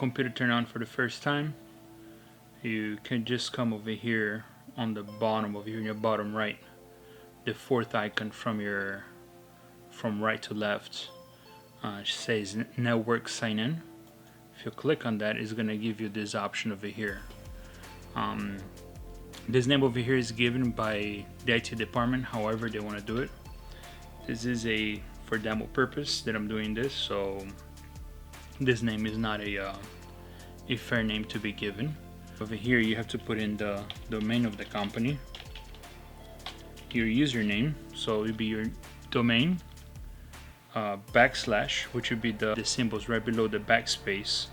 computer turn on for the first time, you can just come over here on the bottom over here in your bottom right, the fourth icon from right to left. It says network sign in. If you click on that, it's gonna give you this option over here. This name over here is given by the IT department, however they want to do it. This is for demo purpose that I'm doing this, so this name is not a fair name to be given. Over here you have to put in the domain of the company, your username, so it would be your domain, backslash, which would be the symbols right below the backspace.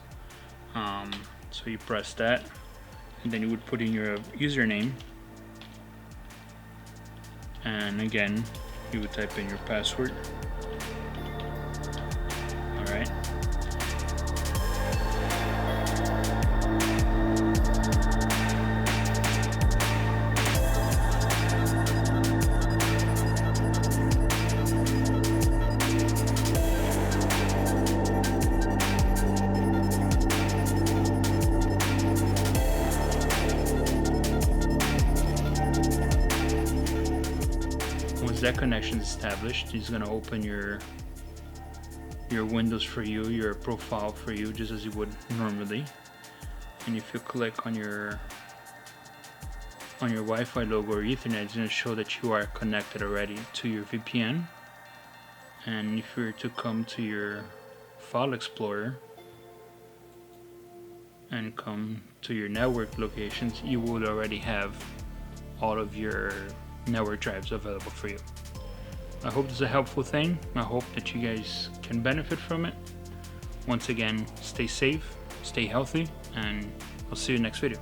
So you press that, and then you would put in your username, and again you would type in your password. Alright. Once that connection is established, it's going to open your windows for you, your profile for you, just as you would normally. And if you click on your Wi-Fi logo or Ethernet, it's going to show that you are connected already to your VPN. And if you were to come to your File Explorer and come to your network locations, you would already have all of your network drives available for you. I hope this is a helpful thing. I hope that you guys can benefit from it. Once again, stay safe, stay healthy, and I'll see you next video.